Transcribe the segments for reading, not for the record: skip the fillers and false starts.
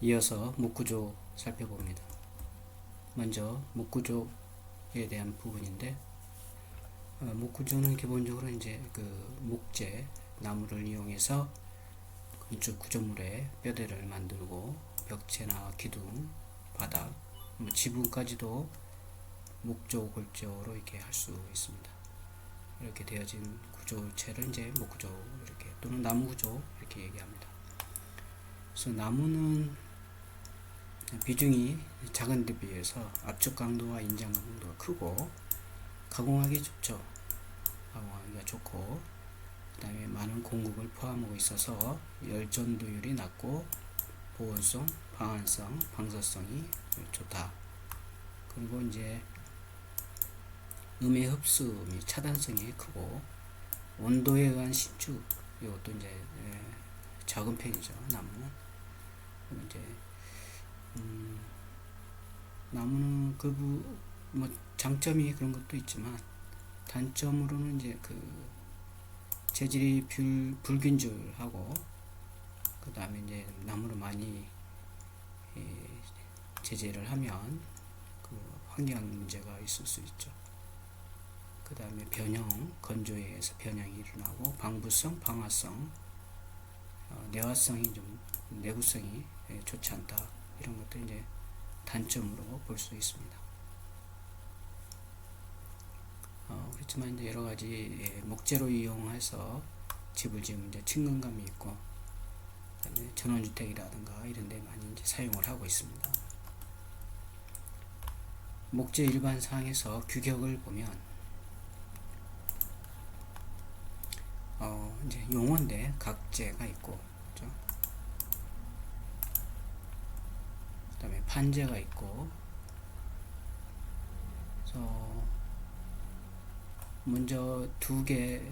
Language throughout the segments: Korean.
이어서 목구조 살펴봅니다. 먼저 목구조에 대한 부분인데, 목구조는 기본적으로 이제 그 목재, 나무를 이용해서 건축 구조물의 뼈대를 만들고 벽체나 기둥, 바닥, 지붕까지도 목조, 골조로 이렇게 할 수 있습니다. 이렇게 되어진 구조체를 이제 목구조 이렇게 또는 나무구조 이렇게 얘기합니다. 그래서 나무는 비중이 작은 데 비해서 압축 강도와 인장 강도가 크고 가공하기 좋죠. 가공하기가 좋고, 그 다음에 많은 공급을 포함하고 있어서 열전도율이 낮고 보온성, 방한성, 방사성이 좋다. 그리고 이제 음의 흡수 및 차단성이 크고 온도에 의한 신축, 이것도 이제 적은 편이죠. 나무는 이제 나무는 뭐 장점이 그런 것도 있지만 단점으로는 이제 그 재질이 불균질하고, 그 다음에 이제 나무를 많이 제재를 하면 그 환경 문제가 있을 수 있죠. 그 다음에 변형, 건조에 의해서 변형이 일어나고 방부성, 방화성, 내화성이 좀 내구성이 좋지 않다. 이런 것도 이제 단점으로 볼 수 있습니다. 그렇지만 이제 여러 가지 목재로 이용해서 집을 지으면 이제 친근감이 있고, 전원주택이라든가 이런 데 많이 이제 사용을 하고 있습니다. 목재 일반상에서 규격을 보면 이제 용어인데 각재가 있고, 그렇죠? 그 다음에 판재가 있고, 그래서 먼저 두 개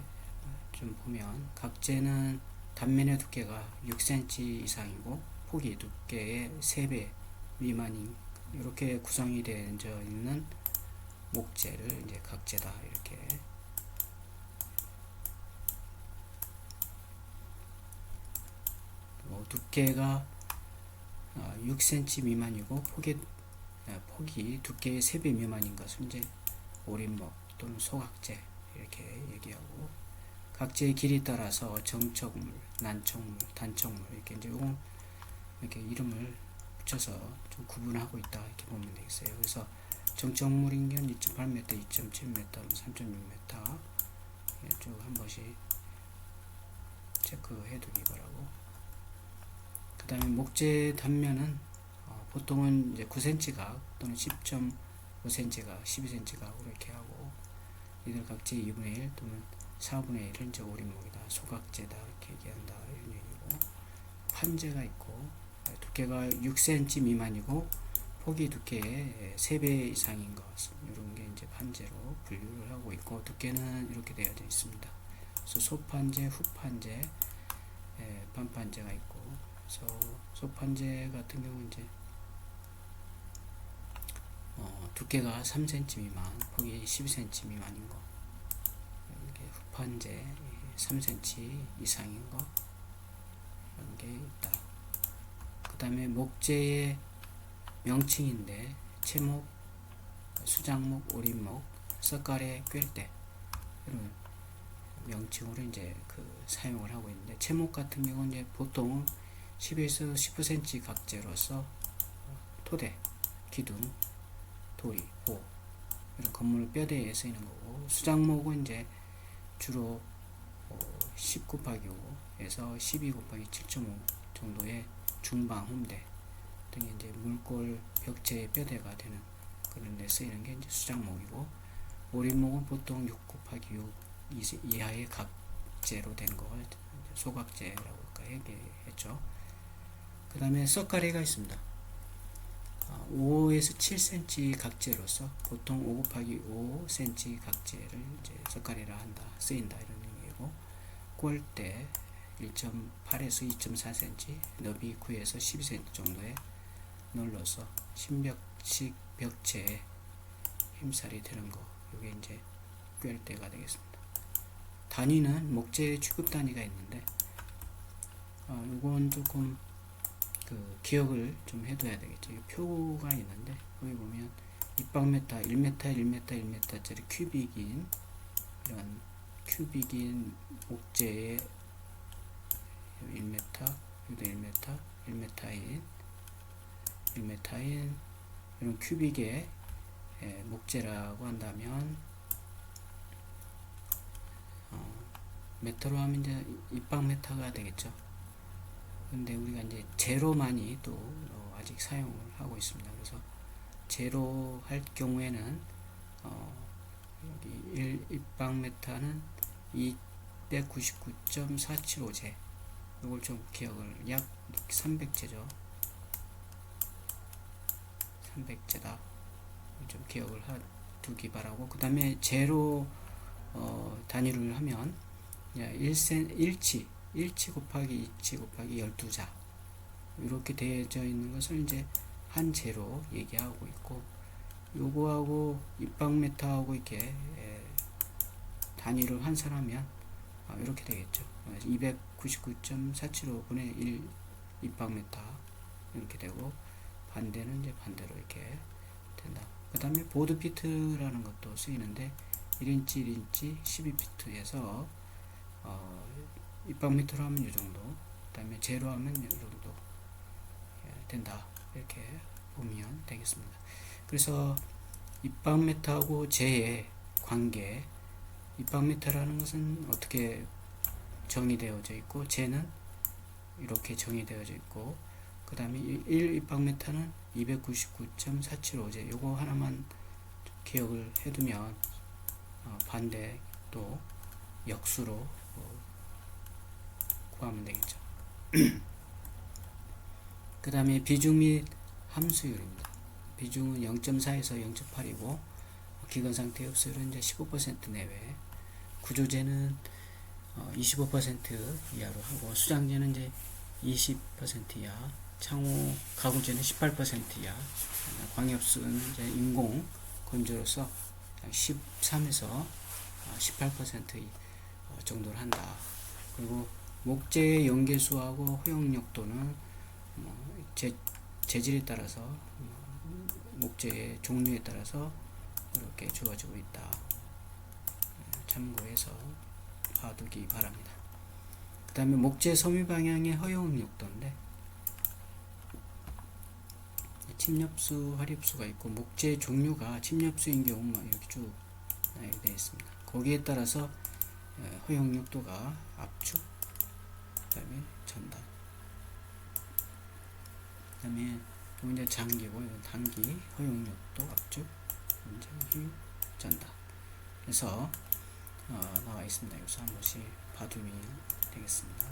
좀 보면, 각재는 단면의 두께가 6cm 이상이고 폭이 두께의 3배 미만인 이렇게 구성이 되어 있는 목재를 이제 각재다 이렇게. 두께가 6cm 미만이고 폭이 두께의 3배 미만인 것은 이제 오림목 또는 소각재 이렇게 얘기하고, 각재의 길이에 따라서 정척물, 난척물, 단척물 이렇게 이제 이렇게 이름을 붙여서 좀 구분하고 있다 이렇게 보면 되겠어요. 그래서 정척물인 경우는 2.8m, 2.7m, 3.6m 쭉 한 번씩 체크해 두기 바라고. 그 다음에 목재 단면은 보통은 이제 9cm각 또는 10.5cm각, 12cm각으로 이렇게 하고, 이들 각재의 2분의 1 또는 4분의 1은 이제 오림목이다, 소각재다 이렇게 얘기한다 이런 얘기고, 판재가 있고 두께가 6cm 미만이고 폭이 두께의 3배 이상인 것, 이런 게 이제 판재로 분류를 하고 있고, 두께는 이렇게 되어 있습니다. 그래서 소판재, 후판재, 판판재가 있고, 그래서 소판재 같은 경우는 이제 두께가 3cm 미만, 폭이 12cm 미만인 거, 이렇게 후판재 3cm 이상인 거, 이런 게 있다. 그 다음에 목재의 명칭인데, 채목, 수작목, 오림목, 석가래, 꿰대 이런 명칭으로 이제 사용을 하고 있는데, 채목 같은 경우는 이제 보통 10에서 19cm 각재로서 토대, 기둥, 도리, 보 이런 건물 뼈대에 쓰이는 거고, 수작목은 이제 주로 10 곱하기 5에서 12 곱하기 7.5 정도의 중방, 홈대 등이 이제 물골, 벽체의 뼈대가 되는 그런 데 쓰이는 게 이제 수작목이고, 오림목은 보통 6 곱하기 6 이하의 각재로 된 걸 소각재라고 아까 얘기했죠. 그 다음에 석가래가 있습니다. 5에서 7cm 각재로서 보통 5 곱하기 5cm 각재를 이제 석가래라 한다, 쓰인다 이런 의미고, 꼴대 1.8에서 2.4cm, 너비 9에서 12cm 정도의 눌러서 신벽식 벽체에 힘살이 되는 거, 이게 이제 꿰대가 되겠습니다. 단위는 목재 취급 단위가 있는데, 이건 조금 그 기억을 좀 해둬야 되겠죠. 이 표가 있는데 거기 보면 입방메타 1m 1m 1m짜리 큐빅인 이런 큐빅인 목재의 1m 여기도 1m 1m인 이런 큐빅의 목재라고 한다면 메타로 하면 이제 입방메타가 되겠죠. 근데 우리가 이제 제로만이 또 아직 사용을 하고 있습니다. 그래서 제로 할 경우에는 여기 입방메타는 299.475제 이걸 좀 기억을 약 300제죠. 300제다. 좀 기억을 두기 바라고. 그 다음에 제로 단위를 하면 1치 곱하기 2치 곱하기 12자 이렇게 되어져 있는 것을 이제 한 제로 얘기하고 있고, 요거하고 입방메타하고 이렇게 단위를 환산하면 이렇게 되겠죠. 299.475분의 1 입방메타 이렇게 되고, 반대는 이제 반대로 이렇게 된다. 그 다음에 보드피트라는 것도 쓰이는데 1인치 1인치 12피트에서 입방미터로 하면 이 정도, 그 다음에 제로 하면 이 정도 된다. 이렇게 보면 되겠습니다. 그래서 입방미터하고 제의 관계, 입방미터라는 것은 어떻게 정의되어져 있고 제는 이렇게 정의되어져 있고, 그 다음에 1 입방미터는 299.475제 요거 하나만 기억을 해두면 반대 또 역수로 구하면 되겠죠. 그 다음에 비중 및 함수율입니다. 비중은 0.4에서 0.8이고 기건상태 흡수율은 이제 15% 내외, 구조제는 25% 이하로 하고 수장제는 이제 20% 이하, 창호 가구제는 18% 이하, 광엽수는 이제 인공 건조로서 13에서 18% 정도를 한다. 그리고 목재의 연계수하고 허용력도는 재질에 따라서 목재의 종류에 따라서 이렇게 주어지고 있다. 참고해서 봐두기 바랍니다. 그 다음에 목재 섬유 방향의 허용력도인데 침엽수, 화립수가 있고, 목재 종류가 침엽수인 경우만 이렇게 쭉 되어 있습니다. 거기에 따라서 허용력도가 압축, 그 다음에 전단, 그 다음에 이제 장기고 이건 단기, 허용력도, 압축, 장기, 전단. 그래서 나와 있습니다. 여기서 한 번씩 봐두면 되겠습니다.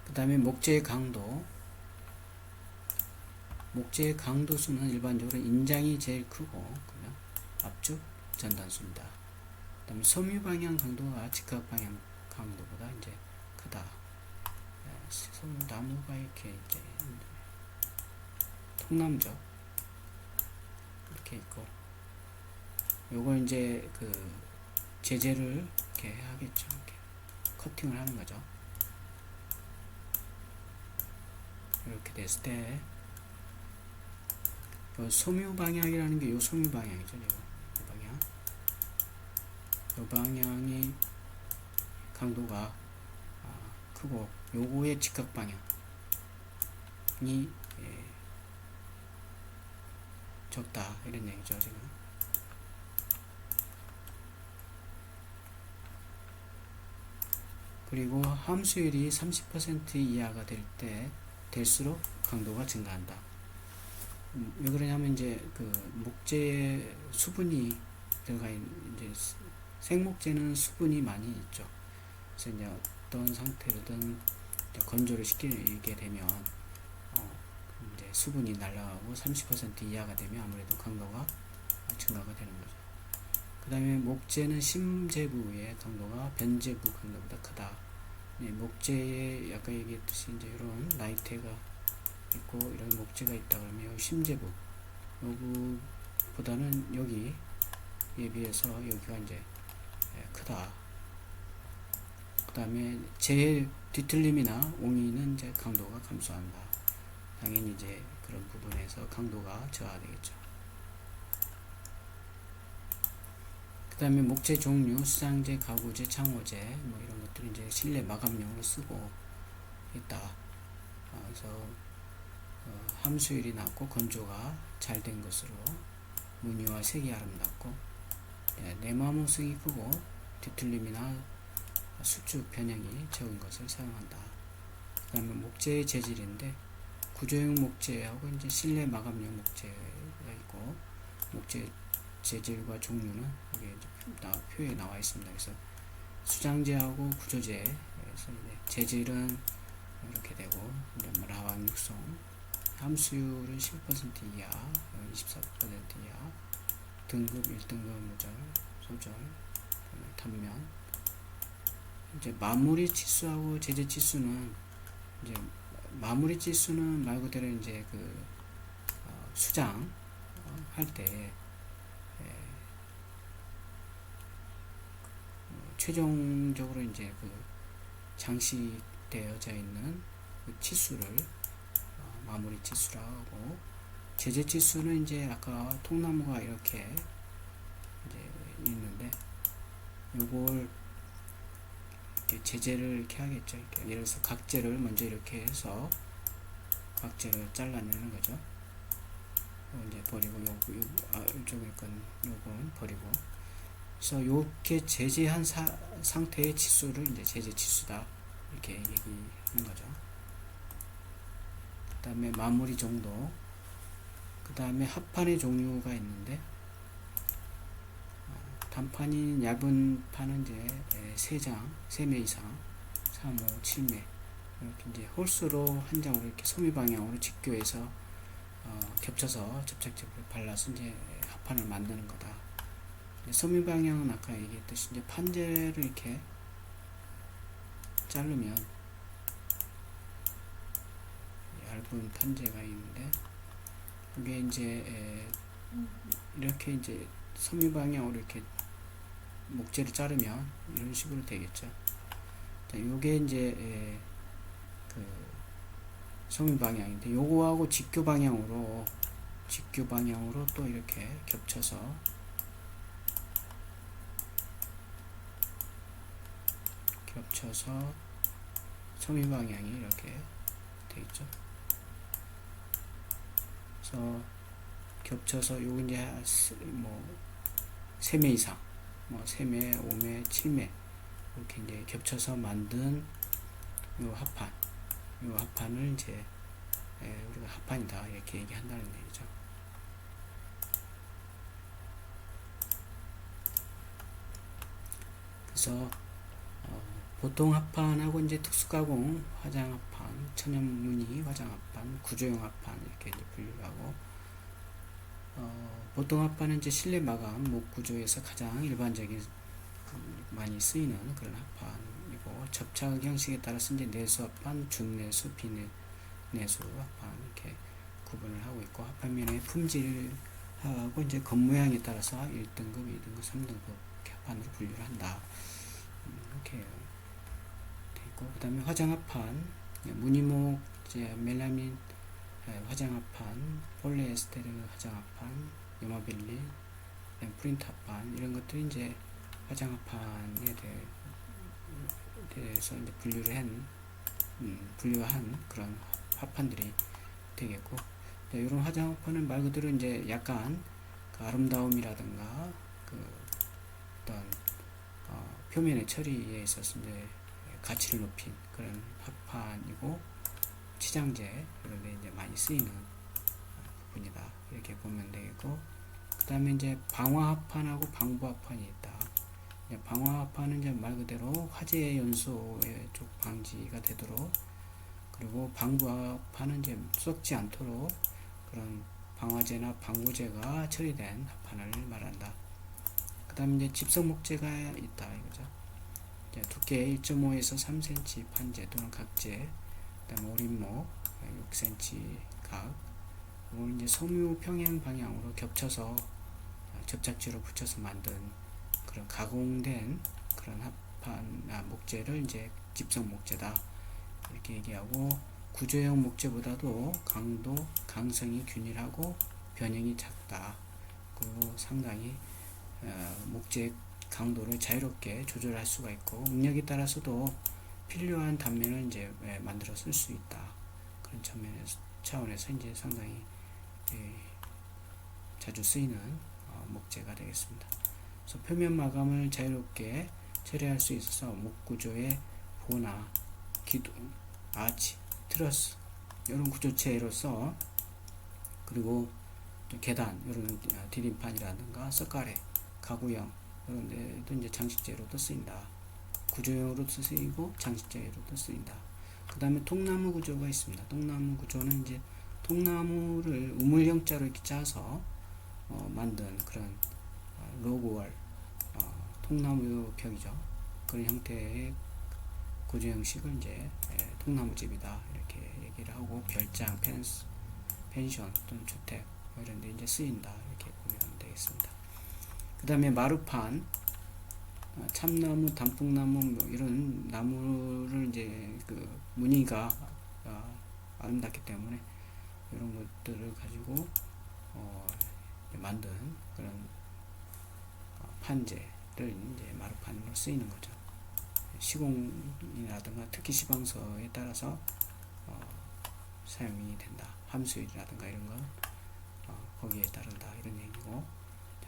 그 다음에 목재의 강도. 목재의 강도수는 일반적으로 인장이 제일 크고, 그냥 압축, 전단수입니다. 그 다음에 섬유 방향 강도가 직각 방향 강도보다 이제 크다. 나무가 이렇게 이제 통나무죠. 이렇게 있고, 요걸 이제 그 제재를 이렇게 하겠죠. 이렇게 커팅을 하는 거죠. 이렇게 됐을 때 섬유 방향이라는 게 요 섬유 방향이죠. 요 방향. 요 방향이 강도가 크고, 요거의 직각 방향이 적다. 이런 얘기죠, 지금. 그리고 함수율이 30% 이하가 될수록 강도가 증가한다. 왜 그러냐면 이제 그 목재에 수분이 들어가 있는, 이제 생목재는 수분이 많이 있죠. 그래서 이제 어떤 상태로든 이제 건조를 시키게 되면 이제 수분이 날아가고 30% 이하가 되면 아무래도 강도가 증가가 되는 거죠. 그 다음에 목재는 심재부의 강도가 변재부 강도보다 크다. 목재에 아까 얘기했듯이 이제 이런 나이테가 있고 이런 목재가 있다 그러면 여기 심재부 여기보다는 여기에 비해서 여기가 이제 크다. 그 다음에 제 뒤틀림이나 옹이는 이제 강도가 감소한다. 당연히 이제 그런 부분에서 강도가 저하되겠죠. 그 다음에 목재 종류, 수장재, 가구재, 창호재 뭐 이런 것들은 이제 실내 마감용으로 쓰고 있다. 그래서 함수율이 낮고 건조가 잘 된 것으로 무늬와 색이 아름답고 내마모성이 크고 뒤틀림이나 수축 변형이 적은 것을 사용한다. 그 다음에 목재의 재질인데 구조용 목재하고 이제 실내 마감용 목재가 있고 목재 재질과 종류는 여기 이제 표에 나와 있습니다. 그래서 수장재하고 구조재에서 재질은 이렇게 되고 이제 뭐 라왕 육성 함수율은 10% 이하, 24% 이하, 등급 1등급 무절, 소절, 단면. 이제 마무리 치수하고 제재 치수는 이제 마무리 치수는 말 그대로 이제 그 수장 할 때 최종적으로 이제 그 장식되어져 있는 그 치수를 마무리 치수라고 하고 제재 치수는 이제 아까 통나무가 이렇게 이제 있는데 요걸 이렇게 제재를 이렇게 하겠죠. 이렇게 예를 들어서 각재를 먼저 이렇게 해서 각재를 잘라내는 거죠. 이제 버리고 이쪽에 건 요건 버리고. 그래서 이렇게 제재한 상태의 치수를 이제 제재 치수다 이렇게 얘기하는 거죠. 그 다음에 마무리 정도, 그 다음에 합판의 종류가 있는데 단판이 얇은 판은 이제 3장, 3매 이상, 3, 5, 7매 이렇게 이제 홀수로 한 장으로 이렇게 소미 방향으로 직교해서 겹쳐서 접착제를 발라서 이제 합판을 만드는 거다. 소미 방향은 아까 얘기했듯이 이제 판재를 이렇게 자르면 얇은 판재가 있는데 이게 이제 이렇게 이제 소미 방향으로 이렇게 목재를 자르면 이런 식으로 되겠죠. 자, 요게 이제 그 소미 방향인데 요거하고 직교 방향으로 또 이렇게 겹쳐서 소미 방향이 이렇게 되겠죠. 그래서 겹쳐서 요거 이제 뭐 3매 이상, 뭐 3매, 5매, 7매 이렇게 이제 겹쳐서 만든 요 합판을 이제 우리가 합판이다 이렇게 얘기한다는 얘기죠. 그래서 보통 합판하고 이제 특수가공 화장합판, 천연무늬 화장합판, 구조용 합판 이렇게 이제 분류하고 보통 합판은 이제 실내 마감 목 구조에서 가장 일반적인 많이 쓰이는 그런 합판이고 접착 형식에 따라서 이제 내수 합판, 준내수, 비내수 합판 이렇게 구분을 하고 있고 합판면의 품질하고 이제 겉모양에 따라서 1등급, 2등급, 3등급 이렇게 합판으로 분류를 한다. 이렇게 그 다음에 화장합판, 무늬목, 멜라민 화장합판, 폴리에스테르 화장합판, 요마빌리, 프린트합판 이런 것들이 이제 화장합판에 대해서 이제 분류한 그런 합판들이 되겠고, 이런 화장합판은 말 그대로 이제 약간 그 아름다움이라든가 그 어떤 표면의 처리에 있어서 이제 가치를 높인 그런 합판이고 치장제 이런 데 이제 많이 쓰이는 부분이다 이렇게 보면 되겠고, 그 다음에 이제 방화합판하고 방부합판이 있다. 방화합판은 이제 말 그대로 화재 연소의 쪽 방지가 되도록, 그리고 방부합판은 이제 썩지 않도록 그런 방화제나 방부제가 처리된 합판을 말한다. 그 다음에 이제 집성목재가 있다 이거죠. 두께 1.5에서 3cm 판재 또는 각재, 그 다음에 오림목 6cm 각, 이걸 이제 섬유 평행 방향으로 겹쳐서 접착제로 붙여서 만든 그런 가공된 그런 목재를 이제 집성 목재다 이렇게 얘기하고, 구조형 목재보다도 강성이 균일하고 변형이 작다. 그리고 상당히 목재 강도를 자유롭게 조절할 수가 있고, 응력에 따라서도 필요한 단면을 이제 만들어 쓸 수 있다. 그런 차원에서 이제 상당히 자주 쓰이는 목재가 되겠습니다. 그래서 표면 마감을 자유롭게 처리할 수 있어서 목구조의 보나 기둥, 아치, 트러스 이런 구조체로서, 그리고 계단 이런 디딤판이라든가 석가래, 가구형 이런 데도 이제 장식재로도 쓰인다. 구조형으로도 쓰이고 장식재로도 쓰인다. 그 다음에 통나무 구조가 있습니다. 통나무 구조는 이제 통나무를 우물형자로 이렇게 짜서 만든 그런 로그월, 통나무 벽이죠. 그런 형태의 구조 형식을 이제 통나무집이다 이렇게 얘기를 하고, 별장, 펜션 또는 주택 이런 데 이제 쓰인다 이렇게 보면 되겠습니다. 그 다음에 마루판, 참나무, 단풍나무 뭐 이런 나무를 이제 그 무늬가 아름답기 때문에 이런 것들을 가지고 만든 그런 판재를 이제 마루판으로 쓰이는 거죠. 시공이라든가 특히 시방서에 따라서 사용이 된다. 함수율이라든가 이런 건 거기에 따른다 이런 얘기고,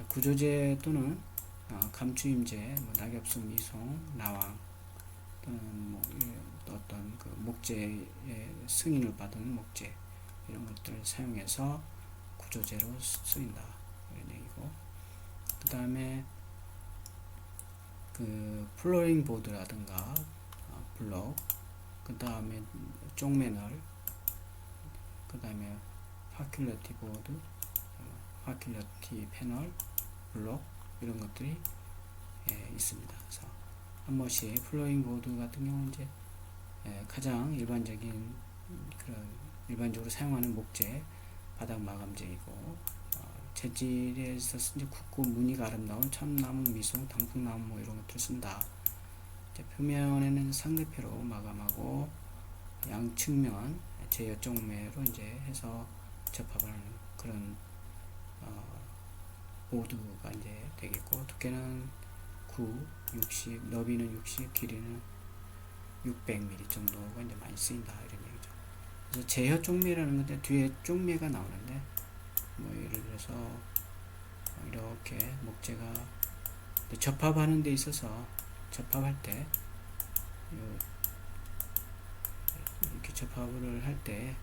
구조재 또는 감추임재, 뭐 낙엽수, 미송, 나왕 또는 뭐 어떤 그 목재의 승인을 받은 목재 이런 것들을 사용해서 구조재로 쓰인다 이런 얘기고, 그 다음에 그 플로링 보드라든가 블록, 그 다음에 쪽매널, 그 다음에 파큘러티 보드, 파큘러티 패널, 블록 이런 것들이 있습니다. 그래서 한 번씩 플로잉 보드 같은 경우는 이제 가장 일반적인 그런 일반적으로 사용하는 목재 바닥 마감재이고, 재질에 있어서 이제 굵고 무늬가 아름다운 참나무, 미송, 단풍나무 뭐 이런 것들을 쓴다. 표면에는 상대표로 마감하고 양측면 제어 쪽매로 이제 해서 접합하는 그런 보드가 이제 되겠고, 두께는 9, 60, 너비는 60, 길이는 600mm 정도가 이제 많이 쓰인다 이런 얘기죠. 그래서 제어 쪽매라는 건데 뒤에 쪽매가 나오는데, 뭐 예를 들어서 이렇게 목재가 접합하는 데 있어서 접합할 때 이렇게 접합을 할 때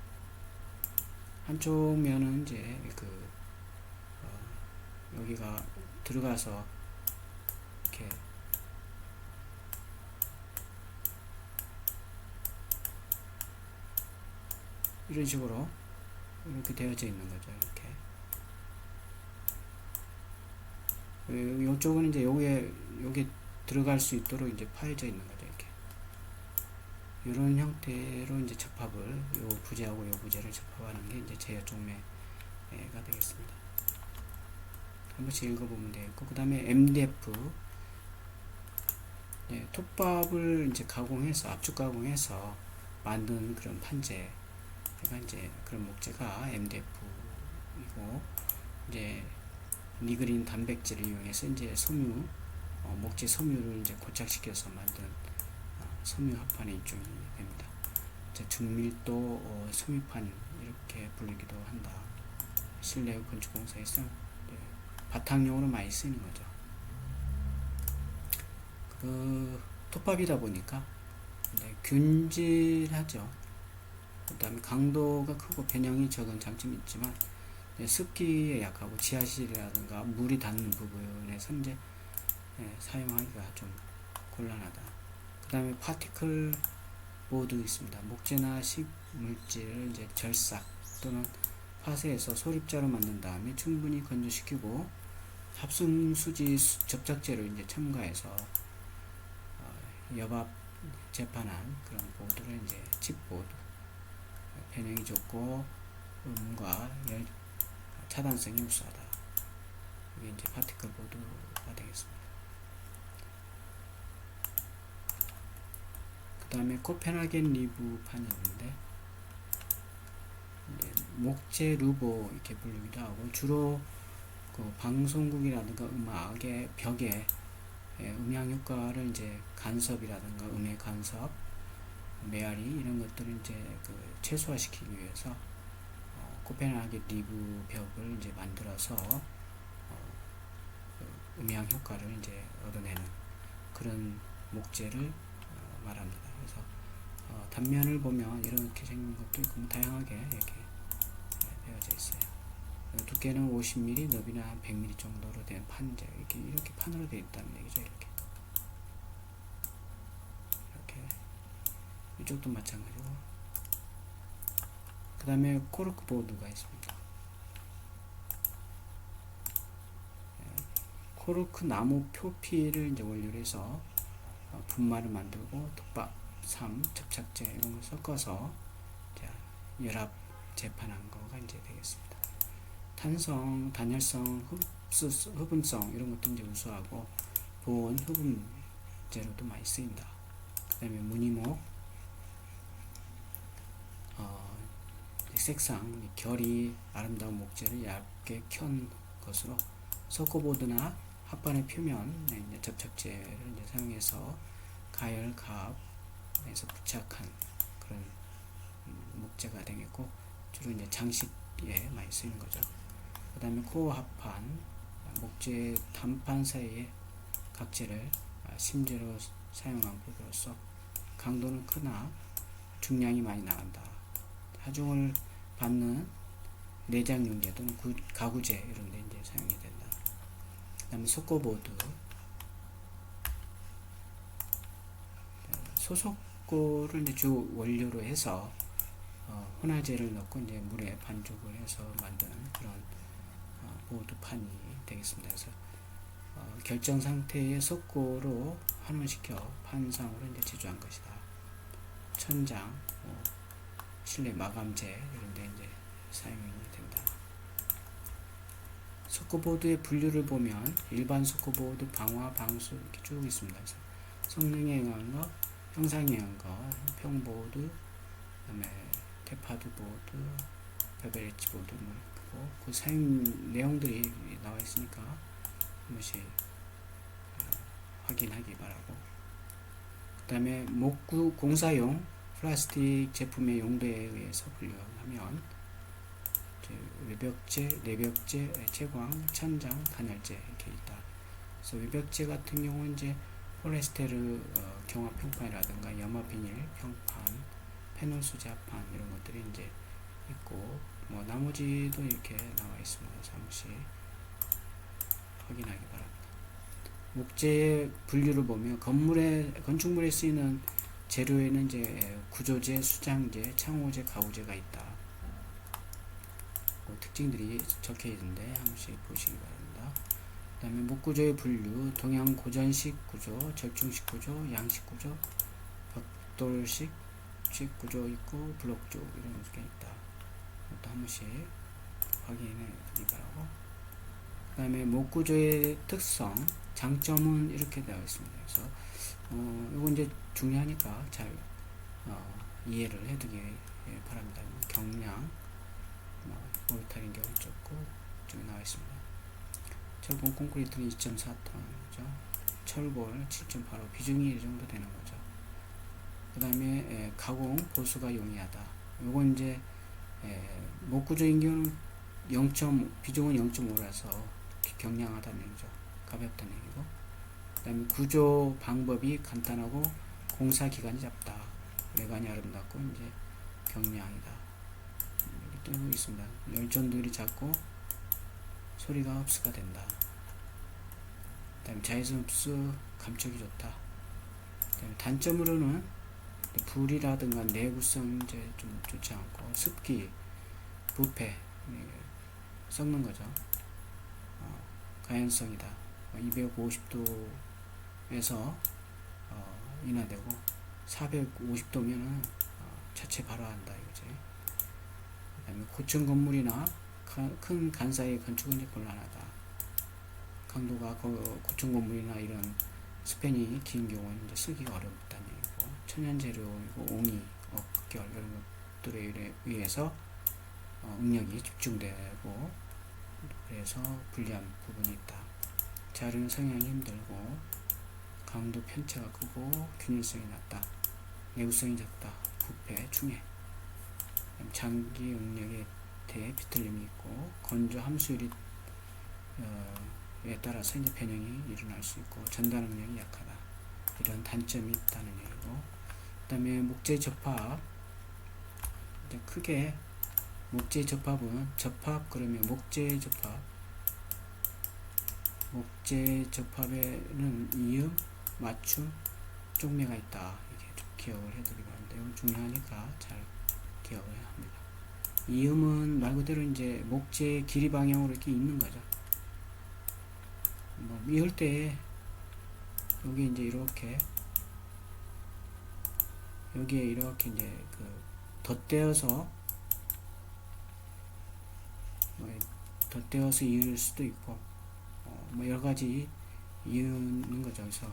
한쪽 면은 이제 그 여기가 들어가서 이렇게 이런 식으로 이렇게 되어져 있는 거죠. 이렇게 이쪽은 이제 여기에 들어갈 수 있도록 이제 파여져 있는 거죠. 이렇게 이런 형태로 이제 접합을 요 부재하고 요 부재를 접합하는 게 이제 제어 쪽매가 되겠습니다. 한 번씩 읽어보면 되겠고, 그 다음에 MDF, 톱밥을 이제 가공해서 압축 가공해서 만든 그런 판재가 이제 그런 목재가 MDF이고, 이제 니그린 단백질을 이용해서 이제 목재 섬유를 이제 고착시켜서 만든 섬유 합판의 일종이 됩니다. 중밀도 섬유판 이렇게 부르기도 한다. 실내 건축공사에서 바탕용으로 많이 쓰이는 거죠. 그 톱밥이다 보니까 균질하죠. 그 다음에 강도가 크고 변형이 적은 장점이 있지만 습기에 약하고 지하실이라든가 물이 닿는 부분에서 이제 사용하기가 좀 곤란하다. 그 다음에 파티클 보드 있습니다. 목재나 식물질을 이제 절삭 또는 파쇄해서 소립자로 만든 다음에 충분히 건조시키고 합성수지 접착제를 이제 첨가해서 여밥 재판한 그런 보드를 이제 칩보드, 변형이 좋고 음과 열 차단성이 우수하다. 이게 이제 파티클 보드가 되겠습니다. 다음에 코펜하겐 리브판이 있는데, 이제 목재 루보 이렇게 부르기도 하고, 주로 그 방송국이라든가 음악의 벽에 음향 효과를 이제 간섭이라든가 음의 간섭, 메아리 이런 것들을 이제 그 최소화시키기 위해서 코펜하겐 리브 벽을 이제 만들어서 그 음향 효과를 이제 얻어내는 그런 목재를 말합니다. 그래서 단면을 보면 이렇게 생긴 것도 있고 뭐 다양하게 이렇게 되어져 있어요. 두께는 50mm, 너비는 한 100mm 정도로 된 판재, 이렇게 판으로 되어 있다는 얘기죠. 이렇게 이쪽도 마찬가지고, 그 다음에 코르크 보드가 있습니다. 코르크 나무 표피를 이제 원료로 해서 분말을 만들고 톱밥, 삼, 접착제 이런 걸 섞어서 열합 재판한 거가 이제 되겠습니다. 탄성, 단열성, 흡음성 이런 것도 이제 우수하고 보온, 흡음제로도 많이 쓰인다. 그 다음에 무늬목, 색상, 결이 아름다운 목재를 얇게 켠 것으로 석고보드나 합판의 표면 이제 접착제를 이제 사용해서 가열, 가압에서 부착한 그런 목재가 되겠고, 주로 이제 장식에 많이 쓰이는 거죠. 그 다음에 코어 합판, 목재 단판 사이에 각재를 심재로 사용한 보드로서 강도는 크나 중량이 많이 나간다. 하중을 받는 내장 용제 또는 가구재 이런 데 이제 사용이 된다. 그 다음에 속고보드, 소속고를 이제 주 원료로 해서 혼화제를 넣고 이제 물에 반죽을 해서 만드는 그런 보드판이 되겠습니다. 그래서 결정 상태의 속고로 환원시켜 판상으로 이제 제조한 것이다. 천장, 실내 마감재 이런 데 이제 사용이 된다. 속고보드의 분류를 보면 일반 속고보드, 방화, 방수 이렇게 쭉 있습니다. 그래서 성능에 의한 거, 형상에 의한 거, 평보드, 그 다음에 테파드 보드, 베벨 엣지 보드 뭐 있고, 그 사용 내용들이 나와 있으니까 한 번씩 확인하기 바라고. 그 다음에 목구 공사용 플라스틱 제품의 용도에 의해서 분류하면 외벽재, 내벽재, 채광, 천장, 단열재 이렇게 있다. 그래서 외벽재 같은 경우는 이제 폴리에스테르 경화 평판이라든가 염화 비닐 평판, 패널 소재 합판 이런 것들이 이제 있고, 뭐 나머지도 이렇게 나와 있습니다. 잠시 확인하기 바랍니다. 목재의 분류를 보면 건축물에 쓰이는 재료에는 이제 구조재, 수장재, 창호재, 가구재가 있다. 그 특징들이 적혀 있는데 한 번씩 보시기 바랍니다. 그 다음에 목구조의 분류, 동양 고전식 구조, 절충식 구조, 양식 구조, 벽돌식 구조 있고, 블록조 이런 게 있다. 이것도 한 번씩 확인해 보기 바라고. 그 다음에 목구조의 특성, 장점은 이렇게 되어 있습니다. 그래서 이건 이제 중요하니까 잘 이해를 해두기 바랍니다. 경량, 오르타린 경우 적고 쭉 나와 있습니다. 철공 콘크리트는 2.4톤이죠. 철골 7.85, 비중이 이 정도 되는 거죠. 그 다음에 가공 보수가 용이하다. 요건 이제 목구조인 경우는 비중은 0.5라서 경량하다는 얘기죠. 가볍다는 얘기고, 그 다음에 구조 방법이 간단하고 공사 기간이 짧다. 외관이 아름답고 이제 경량이다. 여기 또 있습니다. 열전도율이 작고 소리가 흡수가 된다. 그 다음에 자외선 흡수 감촉이 좋다. 그 다음에 단점으로는 불이라든가 내구성 이제 좀 좋지 않고, 습기, 부패, 썩는 거죠. 가연성이다. 250도에서 인하되고 450도면은 자체 발화한다 이거지. 그 다음에 고층 건물이나 큰 간사의 건축은 이제 곤란하다. 강도가 고층 건물이나 이런 스팬이 긴 경우는 이제 쓰기가 어렵다는 얘기고, 천연 재료이고 옹이, 억결 이런 것들에 의해서 응력이 집중되고 그래서 불리한 부분이 있다. 자료는 성향이 힘들고 강도 편차가 크고 균일성이 낮다. 내구성이 작다. 부패, 충해. 장기 응력에 대해 비틀림이 있고 건조 함수율이 에 따라서 이제 변형이 일어날 수 있고 전달 능력이 약하다. 이런 단점이 있다는 얘기고, 그 다음에 목재 접합. 이제 크게 목재 접합은 그러면 목재 접합에는 이음, 맞춤, 쪽매가 있다. 이게 좀 기억을 해두기 바랍니다. 이건 중요하니까 잘 기억을 해야 합니다. 이음은 말 그대로 이제 목재 길이 방향으로 이렇게 있는 거죠. 뭐 이을 때 여기 이제 이렇게 여기에 이렇게 이제 덧대어서 덧대어서 이을 수도 있고 뭐 여러 가지 이으는 거죠. 그래서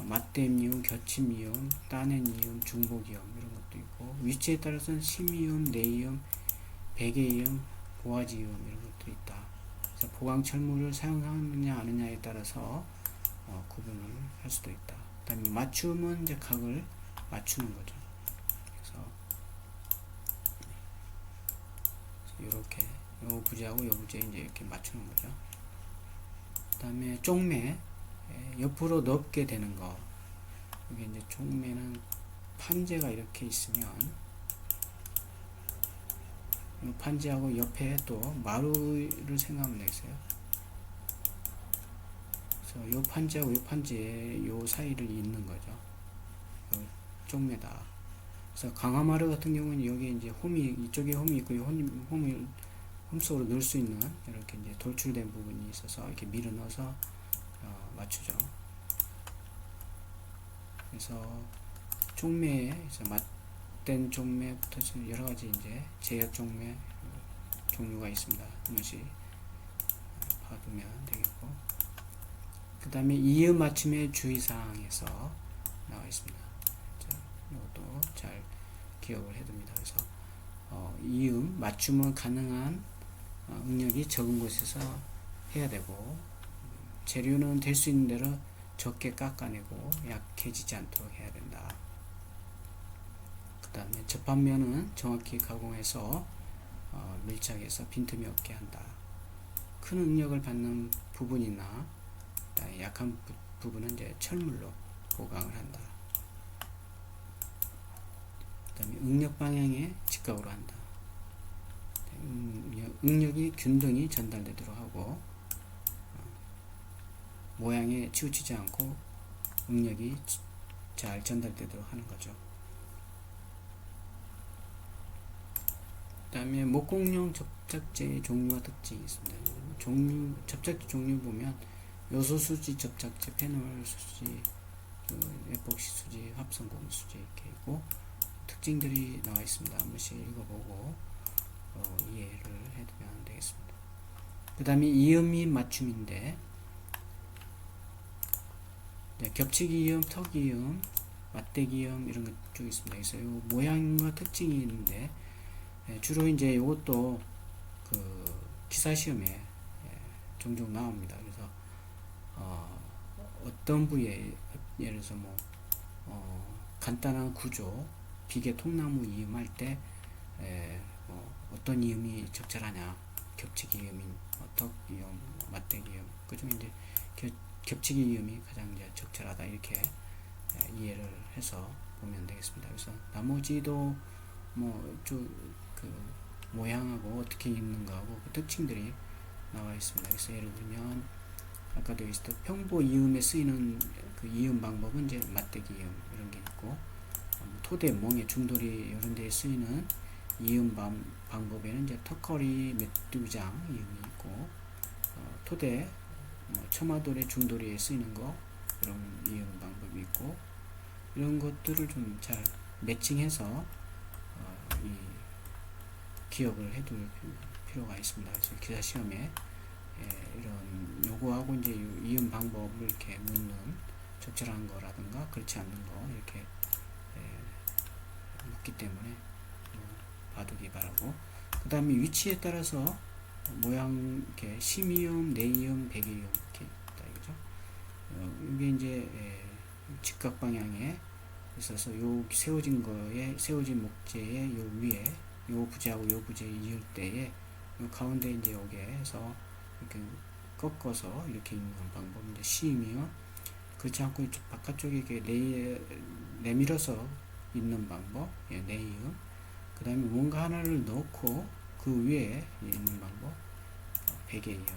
맞댐 이음, 겹침 이음, 따낸 이음, 중복 이음 이런 것도 있고 위치에 따라서는 심이음, 내이음, 백의 이음, 보화지 이음 이런 것도 있다. 그래서 보강 철물을 사용하느냐 안 하느냐에 따라서 구분을 할 수도 있다. 그 다음에 맞춤은 이제 각을 맞추는 거죠. 그래서 이렇게 요 부지하고 요 부지 이제 이렇게 맞추는 거죠. 그 다음에 쪽매, 옆으로 넓게 되는 거. 이게 이제 쪽매는 판재가 이렇게 있으면 이 판재하고 옆에 또 마루를 생각하면 되겠어요. 그래서 요 판재하고 요 판재 요 사이를 잇는 거죠. 요 쪽매다. 그래서 강화마루 같은 경우는 여기 이제 이쪽에 홈이 있고 홈 속으로 넣을 수 있는 이렇게 이제 돌출된 부분이 있어서 이렇게 밀어 넣어서 맞추죠. 그래서 쪽매에서 맞된 쪽매부터 여러 가지 이제 제어 쪽매 종류가 있습니다. 한 번씩 봐두면 되겠고, 그 다음에 이음 맞춤의 주의사항에서 나와 있습니다. 이것도 잘 기억을 해둡니다. 그래서 이음 맞춤은 가능한 응력이 적은 곳에서 해야 되고, 재료는 될 수 있는 대로 적게 깎아내고 약해지지 않도록 해야 된다. 그 다음에 접합면은 정확히 가공해서 밀착해서 빈틈이 없게 한다. 큰 응력을 받는 부분이나 약한 부분은 이제 철물로 보강을 한다. 그 다음에 응력 방향에 직각으로 한다. 응력이 균등히 전달되도록 하고 모양에 치우치지 않고 응력이 잘 전달되도록 하는 거죠. 그 다음에 목공용 접착제의 종류와 특징이 있습니다. 접착제 종류 보면 요소수지 접착제, 페놀 수지, 에폭시 수지, 합성고무 수지 이렇게 있고 특징들이 나와 있습니다. 한 번씩 읽어보고 이해를 해두면 되겠습니다. 그 다음에 이음 및 맞춤인데, 겹치기 이음, 턱 이음, 맞대기 이음 이런 것 쭉 있습니다. 그래서 요 모양과 특징이 있는데 주로 이제 이것도 기사 시험에 종종 나옵니다. 그래서 어떤 부위에 예를 들어서 간단한 구조, 비계 통나무 이음할 때 어떤 이음이 적절하냐, 겹치기 이음인 턱 이음, 맞대기 이음, 그중에 이제 겹치기 이음이 가장 이제 적절하다 이렇게 이해를 해서 보면 되겠습니다. 그래서 나머지도 모양하고 어떻게 읽는가하고 그 특징들이 나와 있습니다. 그래서 예를 들면 아까도 있었던 평보 이음에 쓰이는 그 이음 방법은 이제 맞대기 이음 이런 게 있고, 토대, 몽에, 중돌이 이런 데에 쓰이는 이음 방법에는 이제 턱걸이, 메뚜장 이음이 있고, 토대, 처마돌의 중돌이에 쓰이는 거 이런 이음 방법이 있고, 이런 것들을 좀 잘 매칭해서 이 기억을 해둘 필요가 있습니다. 그래서 기사 시험에 이런 요구하고 이제 이음 방법을 이렇게 묻는 적절한 거라든가 그렇지 않는 거 이렇게 없기 때문에 봐두기 바라고. 그 다음에 위치에 따라서 모양 이렇게 심이음, 내이음, 백이음 이렇게 있다 이거죠. 이게 이제 직각 방향에 있어서 요 세워진 거에 세워진 목재의 요 위에 요 부재하고 요 부재 이을 때에 요 가운데 이제 여기에서 이렇게 꺾어서 이렇게 있는 방법 이제 심이요. 그렇지 않고 이쪽 바깥쪽에 이렇게 내밀어서 있는 방법 내이음. 그 다음에 뭔가 하나를 넣고 그 위에 있는 방법 백이음 이렇게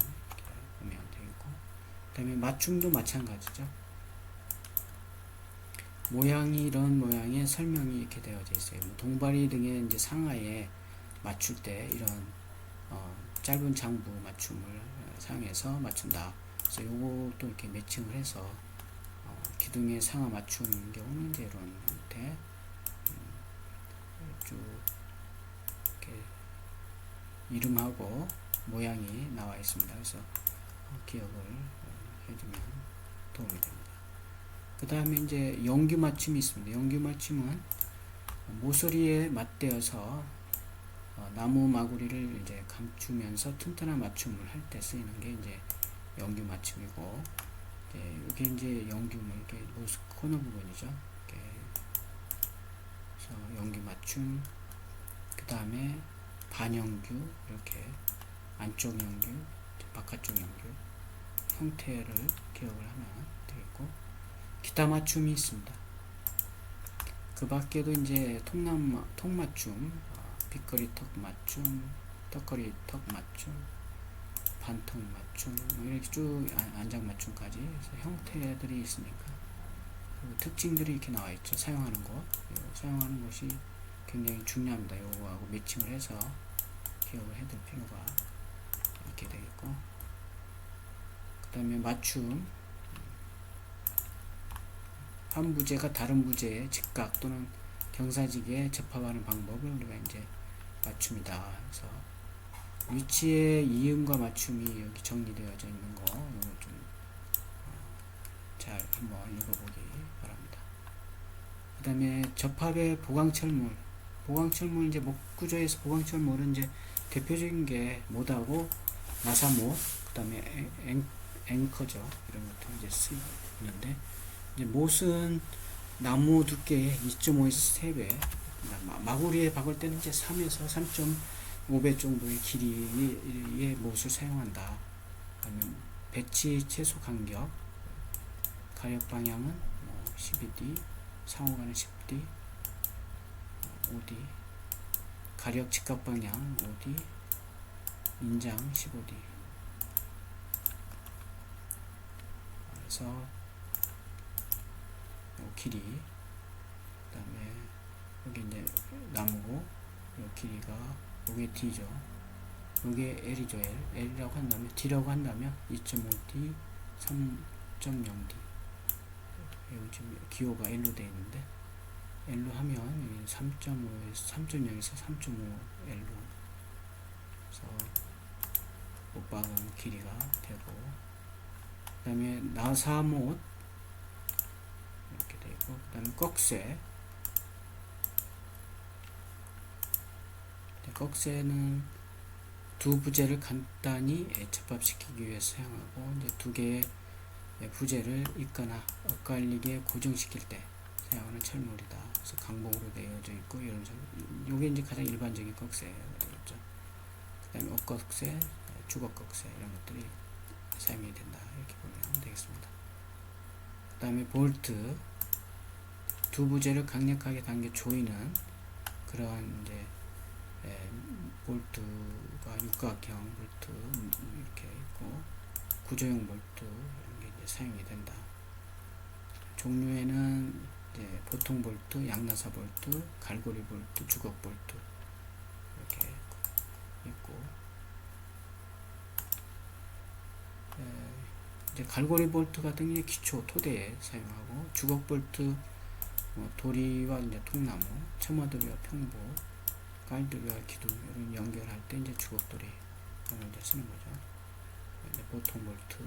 보면 되겠고. 그 다음에 맞춤도 마찬가지죠. 모양이 이런 모양의 설명이 이렇게 되어져 있어요. 동바리 등의 이제 상하에 맞출 때 이런 짧은 장부 맞춤을 사용해서 맞춘다. 그래서 요것도 이렇게 매칭을 해서 기둥의 상하 맞춤 경우는 이제 이런 형태 쭉 이렇게 이름하고 모양이 나와 있습니다. 그래서 기억을 해두면 도움이 됩니다. 그 다음에 이제 영규 맞춤이 있습니다. 영규 맞춤은 모서리에 맞대어서 나무 마구리를 이제 감추면서 튼튼한 맞춤을 할 때 쓰이는 게 이제 영규 맞춤이고, 이게 이제 영규 이렇게 모스 코너 부분이죠. 이렇게 그래서 영규 맞춤. 그 다음에 반영규 이렇게 안쪽 영규, 바깥쪽 영규 형태를 기억을 하면 되겠고. 기타 맞춤이 있습니다. 그 밖에도 이제 통맞춤, 빗거리 턱 맞춤, 턱걸이 턱 맞춤, 반턱 맞춤, 이렇게 쭉 안장 맞춤까지 해서 형태들이 있으니까 그 특징들이 이렇게 나와 있죠. 사용하는 것, 사용하는 것이 굉장히 중요합니다. 요거하고 매칭을 해서 기억을 해둘 필요가 있게 되겠고. 그 다음에 맞춤, 한 부재가 다른 부재에 직각 또는 경사지기에 접합하는 방법을 우리가 이제 맞춤이다. 그래서 위치의 이음과 맞춤이 여기 정리되어져 있는 거, 이거 좀 잘 한번 읽어보기 바랍니다. 그 다음에 접합의 보강철물, 보강철물 이제 목구조에서 보강철물은 이제 대표적인 게 못하고 나사못, 그 다음에 앵커죠. 이런 것도 이제 쓰이는데. 이제 못은 나무 두께의 2.5에서 3배, 마구리에 박을 때는 이제 3에서 3.5배 정도의 길이의 못을 사용한다. 그러면 배치 최소 간격, 가력 방향은 12D, 상호간은 10D, 5D, 가력 직각 방향 5D, 인장 15D. 그래서 길이, 그 다음에 여기 이제 나무고, 요 길이가 요게 D죠. 요게 L이죠. L이라고 한다면, D라고 한다면 2.5D, 3.0D. 여기 지금 기호가 L로 되어 있는데, L로 하면 3.5에서 3.0에서 3.5 L로 그래서 못 박은 길이가 되고, 그 다음에 나사못 이렇게 되고, 그 다음에 꺽쇠. 꺽쇠는 두 부재를 간단히 접합시키기 위해서 사용하고, 이제 두 개의 부재를 있거나 엇갈리게 고정시킬 때 사용하는 철물이다. 그래서 강봉으로 되어져 있고, 이런 요게 이제 가장 일반적인 꺽쇠가 되겠죠. 그 다음에 엇꺽쇠, 주걱꺽쇠 이런 것들이 사용이 된다. 이렇게 보면 되겠습니다. 그 다음에 볼트, 두 부재를 강력하게 당겨 조이는 그런 이제 볼트가 육각형 볼트 이렇게 있고, 구조형 볼트 이런 게 이제 사용이 된다. 종류에는 이제 보통 볼트, 양나사 볼트, 갈고리 볼트, 주걱 볼트 이렇게 있고, 이제 갈고리 볼트 같은 게 기초 토대에 사용하고, 주걱 볼트 도리와 이제 통나무, 첨화도리와 평보, 깔도리와 기둥 이런 연결할 때 이제 주걱도리 이런 이제 쓰는 거죠. 이제 보통 볼트,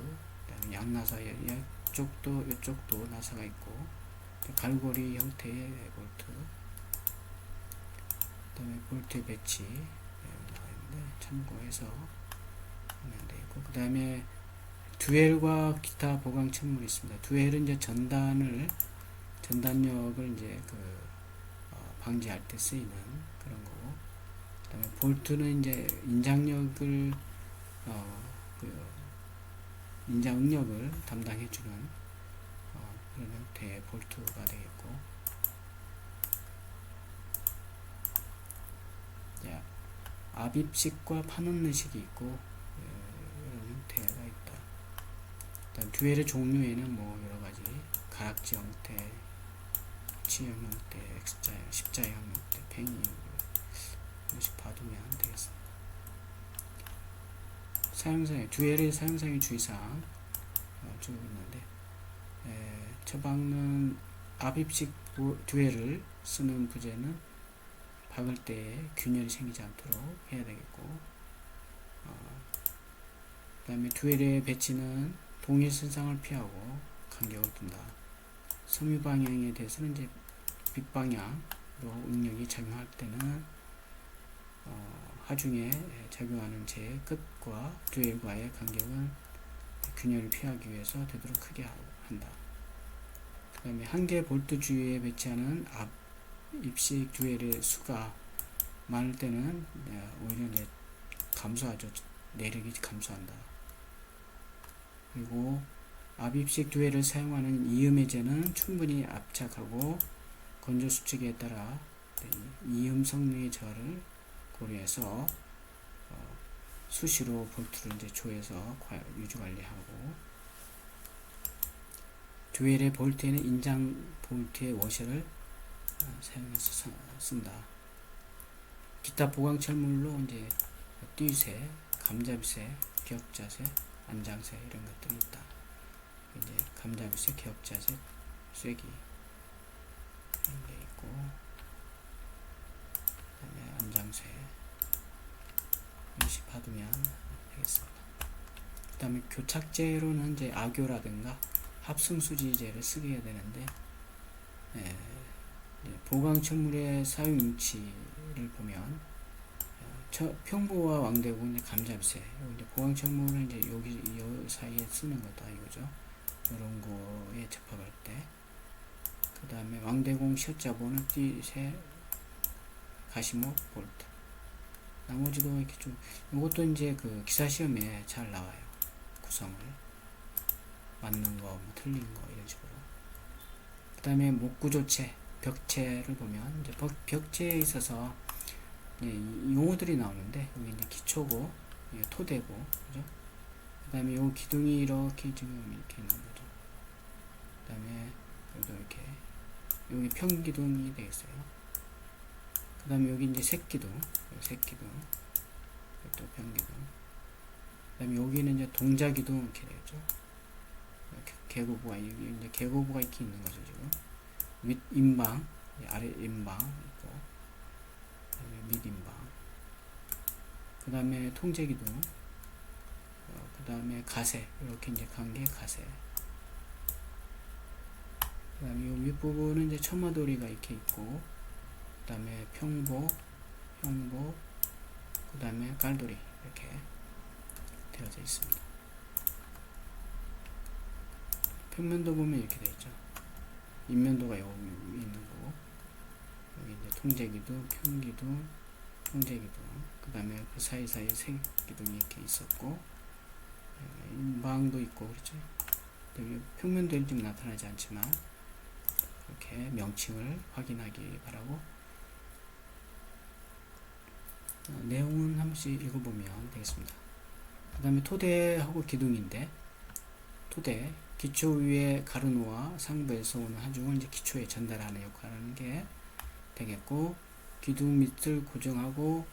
그다음에 양나사의 이쪽도 나사가 있고, 갈고리 형태의 볼트, 그다음에 볼트 배치 나와 있는데 참고해서 하면 되고, 그다음에 듀엘과 기타 보강 첨물이 있습니다. 듀엘은 이제 전단력을 이제 방지할 때 쓰이는 그런 거고, 그다음에 볼트는 이제 인장력을 인장 응력을 담당해주는 그런 형태의 볼트가 되겠고, 자, 압입식과 판없는식이 있고 이런 형태가 있다. 일단 듀엘의 종류에는 뭐 여러가지 가락지 형태, G형 형태, X자형, 십자형 형태, 팽이 이렇게 봐두면 되겠습니다. 사용사의 듀엘의 사용사의 주의사항 쭉 있는데, 처박는 압입식 듀엘을 쓰는 부재는 박을 때 균열이 생기지 않도록 해야 되겠고, 그 다음에 듀엘의 배치는 동일 선상을 피하고 간격을 둔다. 섬유 방향에 대해서는 이제 빗방향으로 응력이 작용할 때는 하중에 작용하는 제 끝과 듀엘과의 간격은 균열을 피하기 위해서 되도록 크게 한다. 그 다음에 한 개 볼트 주위에 배치하는 압입식 듀엘의 수가 많을 때는 오히려 이제 감소하죠. 내력이 감소한다. 그리고 압입식 듀엘을 사용하는 이음해제는 충분히 압착하고 건조 수칙에 따라 이음 성능의 저하를 고려해서 수시로 볼트를 이제 조여서 유지 관리하고, 듀엘의 볼트에는 인장 볼트의 워셔를 사용해서 쓴다. 기타 보강 철물로 이제 띠쇠, 감자빗쇠, 기역자쇠, 안장쇠 이런 것들이 있다. 이제 감자빗쇠, 기역자쇠, 쇠기 이런 게 있고, 그다음에 안장쇠 이렇게 봐두면 되겠습니다. 그다음에 교착제로는 이제 악교라든가 합성수지제를 쓰게 해야 되는데, 보강 철물의 사용 위치를 보면 평보와 왕대고 이제 감자빗쇠, 이제 보강 철물을 이제 여기 사이에 쓰는 거다 이거죠. 이런 거에 접합할 때. 그 다음에 왕대공 시옷자보는 띠쇠, 가시목, 볼트. 나머지도 이렇게 좀, 이것도 이제 기사 시험에 잘 나와요. 구성을 맞는 거, 뭐 틀린 거 이런 식으로. 그 다음에 목구조체, 벽체를 보면 이제 벽체에 있어서 용어들이 나오는데, 여기 이제 기초고, 토대고, 그죠? 그 다음에 요 기둥이 이렇게 지금 이렇게 있는 거죠. 그 다음에 여기도 이렇게, 여기 평기둥이 되겠어요. 그 다음에 여기 이제 색기둥, 또 평기둥. 그 다음에 여기는 이제 동자기둥 이렇게 되죠. 계고부가, 이제 계고부가 이렇게 있는 거죠, 지금. 밑 임방, 아래 임방 있고, 그 다음에 밑 임방. 그 다음에 통제기둥, 그 다음에 가세, 이렇게 이제 관계 가세. 그 다음에 이 윗부분은 이제 처마돌이가 이렇게 있고, 그 다음에 평보, 형보, 그 다음에 깔돌이 이렇게 되어져 있습니다. 평면도 보면 이렇게 되어 있죠. 인면도가 여기 있는 거고, 여기 이제 통제기둥, 평기둥, 통제기둥, 그 다음에 그 사이사이에 색기둥이 이렇게 있었고, 인방도 있고, 그렇죠. 여기 평면도는 지금 나타나지 않지만, 이렇게 명칭을 확인하기 바라고, 내용은 한 번씩 읽어보면 되겠습니다. 그 다음에 토대하고 기둥인데, 토대, 기초 위에 가르노와 상부에서 오는 하중을 이제 기초에 전달하는 역할을 하는 게 되겠고, 기둥 밑을 고정하고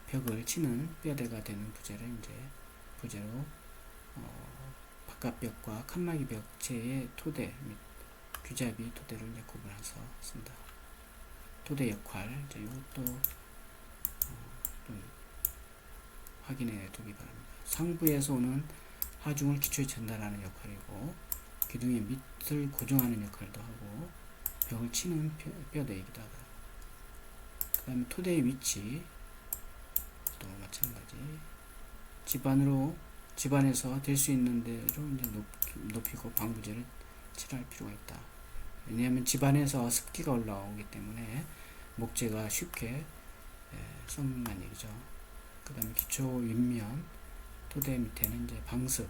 벽을 치는 뼈대가 되는 부재를 이제 부재로 바깥벽과 칸막이 벽체의 토대 및 규잡이 토대를 이제 구분해서 쓴다. 토대 역할, 이제 이것도 좀 확인해 두기 바랍니다. 상부에서 오는 하중을 기초에 전달하는 역할이고, 기둥의 밑을 고정하는 역할도 하고, 벽을 치는 뼈대이기도 하다. 그 다음에 토대의 위치 또 마찬가지 집안에서 될 수 있는 대로 이제 높이고 방부제를 칠할 필요가 있다. 왜냐하면 집안에서 습기가 올라오기 때문에 목재가 쉽게 썩는다는 얘기죠. 그 다음에 기초 윗면 토대 밑에는 이제 방습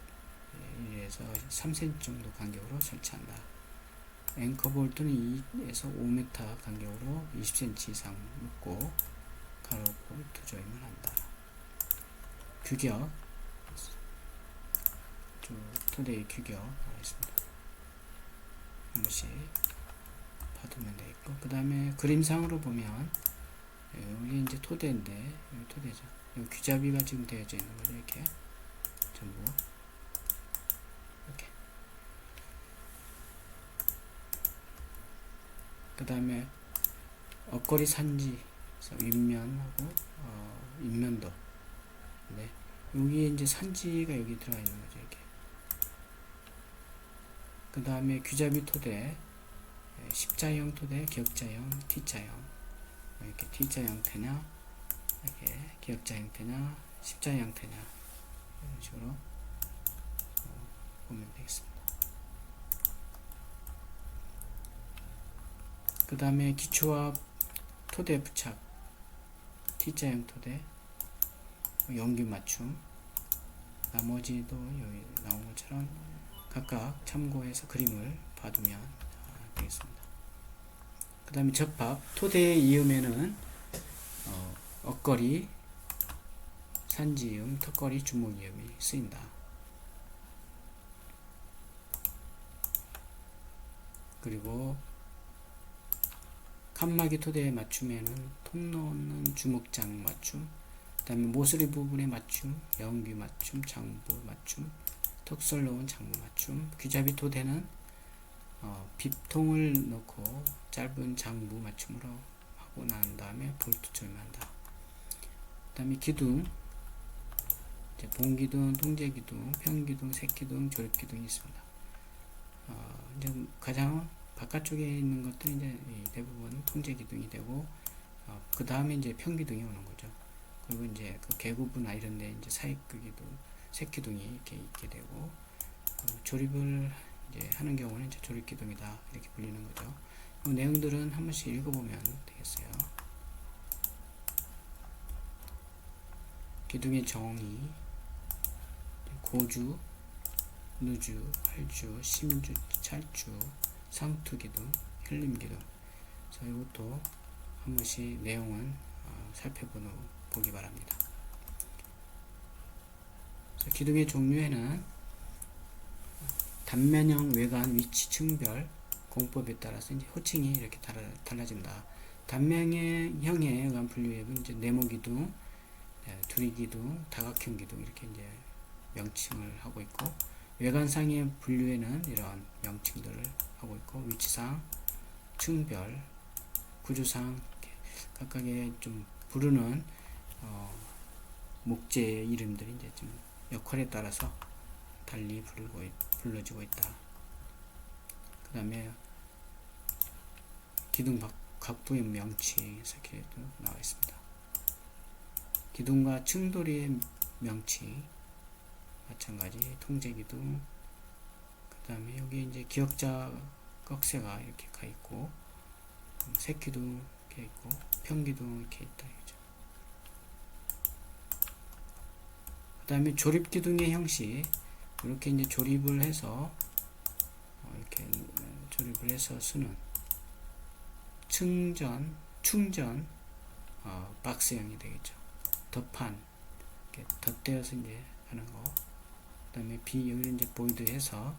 1에서 3cm 정도 간격으로 설치한다. 앵커 볼트는 2에서 5m 간격으로 20cm 이상 묶고 가로 볼트 조임을 한다. 규격 토대의 규격 나와있습니다. 한 번씩 봐두면 되겠고, 그 다음에 그림상으로 보면 여기 이제 토대인데 여기 토대죠. 여기 규잡이가 지금 되어져 있는 거죠. 이렇게 전부 이렇게. 그 다음에 업거리 산지 윗면하고 윗면도. 네. 여기 이제 산지가 여기 들어가 있는 거죠. 이렇게. 그 다음에 규잡이 토대, 십자형 토대, 기역자형, T자형. 이렇게 T자 형태냐, 이렇게 기역자 형태냐, 십자 형태냐, 이런 식으로 보면 되겠습니다. 그 다음에 기초와 토대 부착, T자형 토대, 연기 맞춤, 나머지도 여기 나온 것처럼 각각 참고해서 그림을 봐두면 되겠습니다. 그 다음에 접합, 토대의 이음에는 억거리, 산지음, 턱거리, 주목이음이 쓰인다. 그리고 칸막이 토대의 맞춤에는 통로는 주목장 맞춤, 그 다음에 모서리 부분의 맞춤, 연기 맞춤, 장부 맞춤, 턱설 놓은 장부 맞춤, 규잡이 토대는 빗통을 넣고 짧은 장부 맞춤으로 하고 난 다음에 볼트 조임한다. 그 다음에 기둥, 이제 본기둥, 통제기둥, 평기둥, 색기둥, 조립기둥이 있습니다. 이제 가장 바깥쪽에 있는 것들은 이제 대부분 통제기둥이 되고, 그 다음에 이제 평기둥이 오는 거죠. 그리고 이제 그 계구부나 이런 데 이제 사익기둥, 색기둥이 이렇게 있게 되고, 조립을 이제 하는 경우는 이제 조립기둥이다 이렇게 불리는 거죠. 그 내용들은 한 번씩 읽어보면 되겠어요. 기둥의 정의, 고주, 누주, 활주, 심주, 찰주, 상투기둥, 흘림기둥. 그래서 이것도 한 번씩 내용은 살펴보기 바랍니다. 그래서 기둥의 종류에는 단면형 외관 위치 층별 공법에 따라서 이제 호칭이 이렇게 달라진다. 단면형에 의한 분류앱은 이제 네모기둥, 두리기둥, 다각형 기둥 이렇게 이제 명칭을 하고 있고, 외관상의 분류에는 이러한 명칭들을 하고 있고, 위치상, 층별, 구조상 각각의 좀 부르는 목재의 이름들이 이제 좀 역할에 따라서 달리 불러지고 있다. 그 다음에 기둥 각부의 명칭 이렇게 나와 있습니다. 기둥과 층돌이의 명칭 마찬가지 통제기둥, 그 다음에 여기 이제 기역자 꺽쇠가 이렇게 가 있고, 색기둥 이렇게 있고, 평기둥 이렇게 있다. 그 다음에 조립기둥의 형식, 이렇게 이제 조립을 해서 이렇게 조립을 해서 쓰는 충전 박스형이 되겠죠. 덧판 이렇게 덧대어서 이제 하는 거. 그 다음에 여기 이제 보이드해서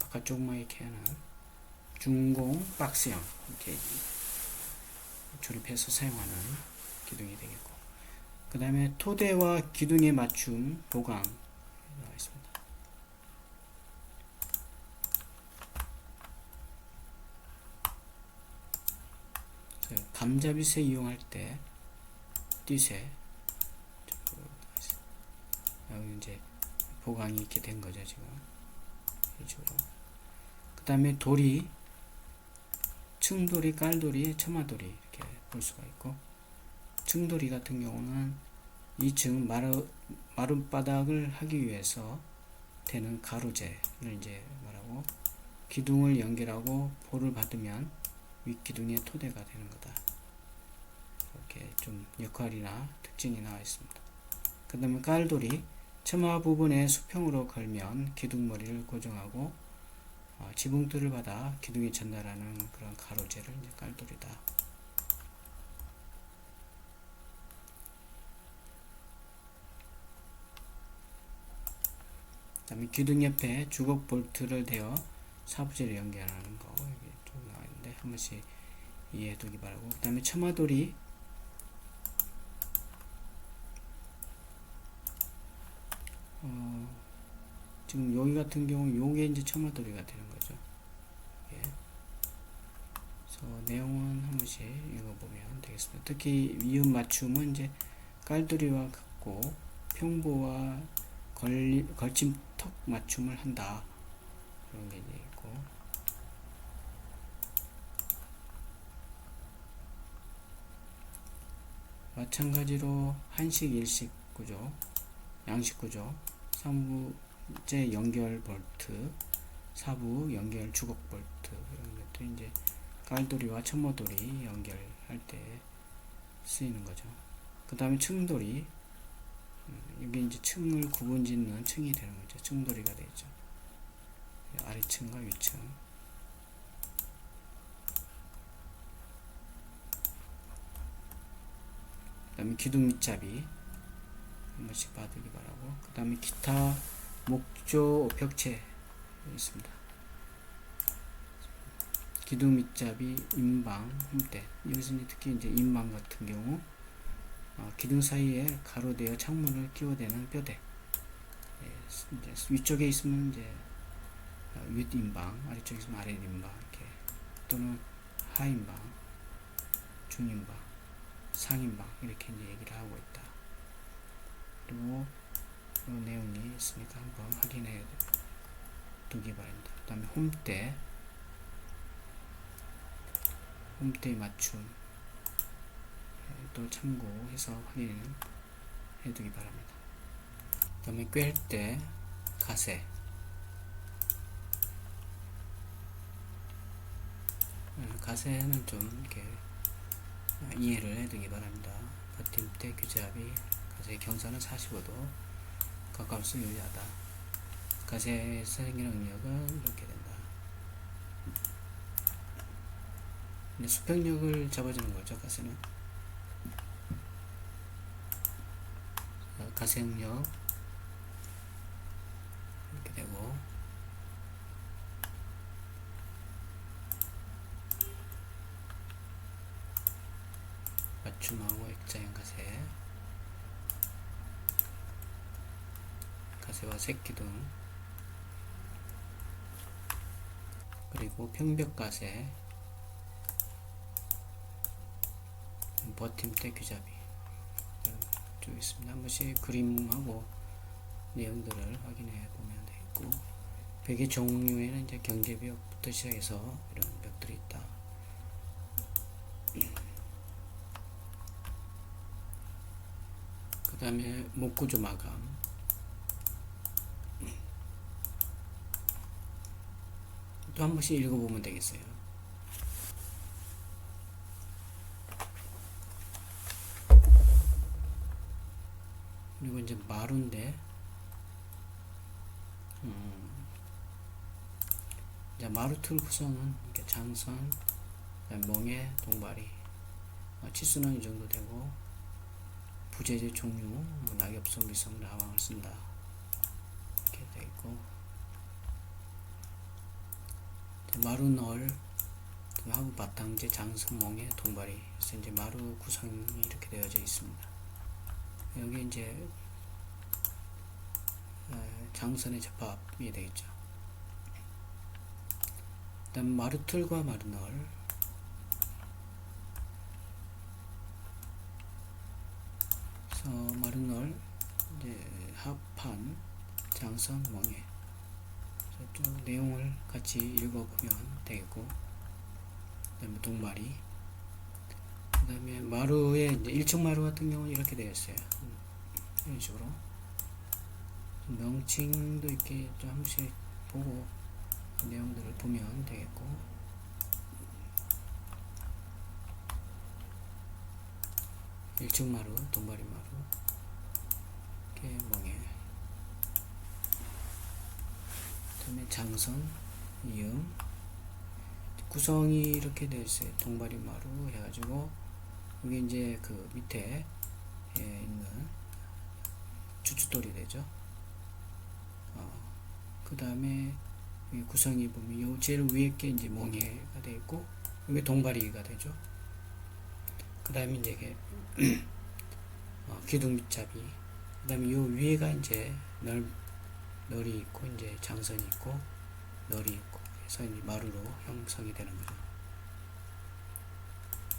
바깥쪽만 이렇게 하는 중공 박스형 이렇게 조립해서 사용하는 기둥이 되겠고, 그 다음에 토대와 기둥에 맞춤 보강 나와 있습니다. 감자빗에 이용할 때 띠새 여기 이제 보강이 이렇게 된 거죠. 지금 이쪽으로. 그 다음에 돌이 층돌이, 깔돌이, 처마돌이 이렇게 볼 수가 있고, 층돌이 같은 경우는 2층 마룻 바닥을 하기 위해서 되는 가로재를 이제 말하고, 기둥을 연결하고 볼을 받으면 윗기둥의 토대가 되는 거다. 이렇게 좀 역할이나 특징이 나와 있습니다. 그 다음에 깔돌이, 처마 부분에 수평으로 걸면 기둥머리를 고정하고 지붕틀을 받아 기둥이 전달하는 그런 가로재를 이제 깔돌이다. 그 다음에 기둥 옆에 주걱 볼트를 대어 사부재를 연결하는 거, 여기 좀 나와 있는데 한 번씩 이해해 두기 바라고. 그 다음에 처마돌이, 지금 여기 같은 경우 요게 이제 처마돌이가 되는 거죠. 예. 그래서 내용은 한 번씩 읽어보면 되겠습니다. 특히 이음 맞춤은 이제 깔돌이와 같고 평보와 걸침턱 맞춤을 한다, 그런 게 이제 있고, 마찬가지로 한식, 일식 구조, 양식 구조, 3부제 연결 볼트, 4부 연결 주걱 볼트, 이런 것도 이제 깔돌이와 첨모돌이 연결할 때 쓰이는 거죠. 그 다음에 층돌이, 이게 이제 층을 구분 짓는 층이 되는 거죠. 층돌이가 되죠. 아래층과 위층. 그 다음에 기둥 밑잡이 한 번씩 봐두기 바라고. 그 다음에 기타 목조 벽체 있습니다. 기둥 밑잡이, 인방, 홈대. 여기서 이제 특히 이제 인방 같은 경우 기둥 사이에 가로되어 창문을 끼워대는 뼈대. 이제 위쪽에 있으면 이제 윗인방, 아래쪽에 있으면 아랫인방, 이렇게, 또는 하인방, 중인방, 상인방, 이렇게 이제 얘기를 하고 있다. 그리고 이 내용이 있으니까 한번 확인해 두기 바랍니다. 그 다음에 홈대 맞춤 또 참고해서 확인해 두기 바랍니다. 그 다음에 꿰때 가세, 가세는 좀 이렇게 이해를 해 두기 바랍니다. 버팀대 규제합이, 가세 경사는 45도, 가까울수록 유리하다. 가세에서 생기는 응력은 이렇게 된다. 이제 수평력을 잡아주는 거죠. 가세는 가세 응력 이렇게 되고, 맞춤하고 액자형 가세, 가세와 색기둥, 그리고 평벽 가세, 버팀대 규잡이 쭉 있습니다. 한 번씩 그림하고 내용들을 확인해 보면 되겠고, 벽의 종류에는 이제 경계벽부터 시작해서 이런 벽들이 있다. 그 다음에 목구조 마감, 또 한 번씩 읽어보면 되겠어요. 그리고 이제 마루인데, 이제 마루 틀 구성은 이렇게 장선, 멍에, 동바리, 치수는 이 정도 되고, 부재재 종류, 낙엽성, 미성, 라왕을 쓴다, 이렇게 되어 있고, 마루 널, 하부 바탕재, 장선, 멍에, 동바리. 그래서 이제 마루 구성이 이렇게 되어져 있습니다. 여기 이제 장선의 접합이 되겠죠. 그 다음 마루틀과 마루널, 그래서 마루널 이제 합판, 장선, 멍에, 쭉 내용을 같이 읽어보면 되겠고, 그 다음에 동마리, 그 다음에 마루에 이제 1층 마루 같은 경우는 이렇게 되어 있어요. 이런 식으로 명칭도 이렇게 좀 한 번씩 보고 내용들을 보면 되겠고, 1층 마루, 동바리 마루, 개멍에, 그 다음에 장선, 이음, 구성이 이렇게 되어 있어요. 동바리 마루 해가지고, 여기 이제 그 밑에 있는 주춧돌이 되죠. 그 다음에 구성이 보면 요 제일 위에 게 이제 멍해가 되어 있고, 이게 동바리가 되죠. 그 다음에 이제 이게 기둥 밑잡이, 그 다음에 요 위에가 이제 널이 있고, 이제 장선이 있고, 널이 있고, 그래서 이제 마루로 형성이 되는 거죠.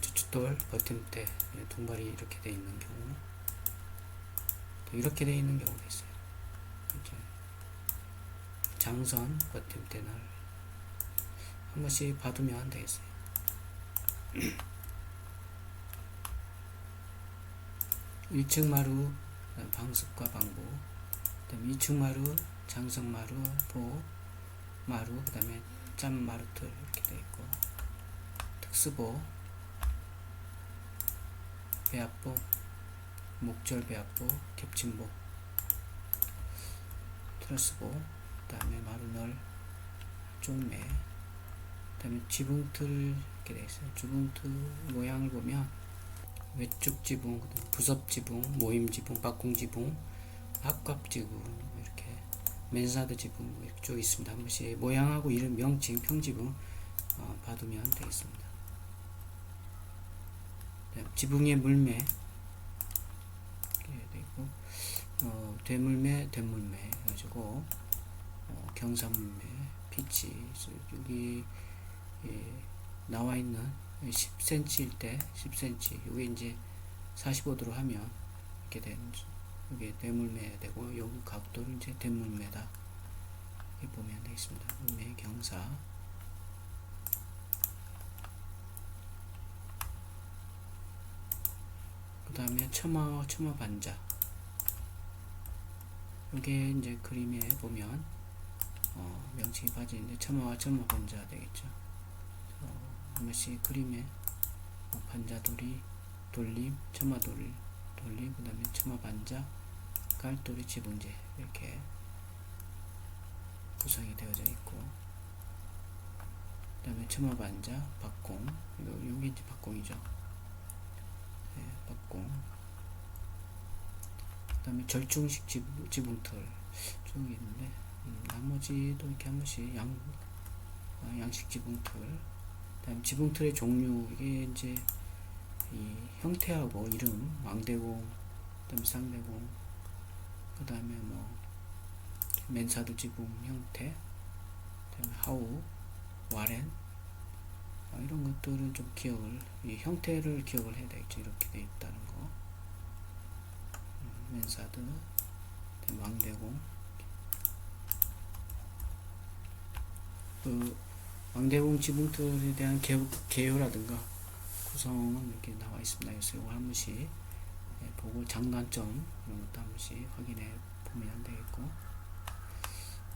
주춧돌, 버팀대, 동발이 이렇게 되어 있는 경우, 또 이렇게 되어 있는 경우도 있어요. 이제 장선, 버팀대, 널 한 번씩 봐두면 되겠어요. 1층 마루, 방습과 방부, 그 다음에 2층 마루, 장성 마루, 보 마루, 그 다음에 짬 마루틀 이렇게 되어 있고, 특수보, 배합보, 목절 배합보, 겹침보, 트러스보, 그 다음에 마루널, 쪽매, 그 다음에 지붕틀 이렇게 되어 있어요. 지붕틀 모양을 보면 외쪽 지붕, 부섭 지붕, 모임 지붕, 박공 지붕, 합갑 지붕, 이렇게 맨사드 지붕 이렇게 쭉 있습니다. 한 번씩 모양하고 이름, 명칭, 평지붕 봐두면 되겠습니다. 지붕의 물매 이렇게 되고, 되물매, 뒷물매 해가지고 경사물매, 피치, 여기 나와 있는 10cm일 때 10cm, 이게 이제 45도로 하면 이렇게 되는, 이게 대물매 되고, 여기 각도를 이제 대물매다 이렇게 보면 되겠습니다. 물매, 경사, 그 다음에 처마 반자, 이게 이제 그림에 보면 명칭이 빠지는데 처마와 처마 반자 되겠죠. 한 번씩 그림에 반자돌이, 돌림, 처마돌, 돌림, 그 다음에 처마 반자, 깔돌이, 지붕재 이렇게 구성이 되어져 있고, 그 다음에 처마 반자, 박공, 여기 이제 박공이죠. 네, 박공. 그 다음에 절중식 지붕틀 쭉 있는데, 나머지도 이렇게 한 번씩 양식 지붕틀, 다음 지붕틀의 종류, 이게 이제 이 형태하고 이름, 왕대공, 그 다음에 쌍대공, 그 다음에 뭐 맨사드 지붕 형태, 그 다음에 하우, 와렌, 이런 것들은 좀 기억을, 이 형태를 기억을 해야 되겠죠. 이렇게 돼 있다는 거. 맨사드, 왕대공, 그 왕대공 지붕틀에 대한 개요라든가 구성은 이렇게 나와 있습니다. 그래서 이거 한 번씩 보고 장단점 이런 것도 한 번씩 확인해 보면 되겠고,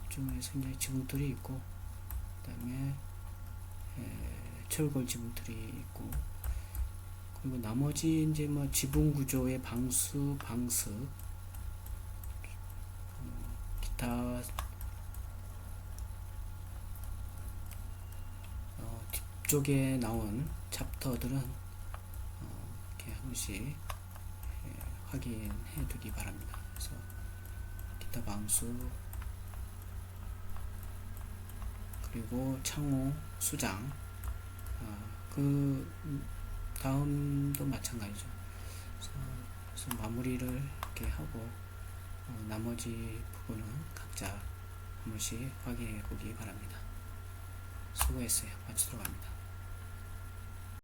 중에서 이제 지붕틀이 있고, 그 다음에 철골 지붕틀이 있고, 그리고 나머지 이제 뭐 지붕 구조의 방수, 방습, 기타 뒤쪽에 나온 챕터들은 이렇게 한 번씩 확인해 두기 바랍니다. 그래서 기타 방수, 그리고 창호, 수장, 그 다음도 마찬가지죠. 그래서 마무리를 이렇게 하고, 나머지 부분은 각자 한 번씩 확인해 보기 바랍니다. 수고했어요. 마치도록 합니다.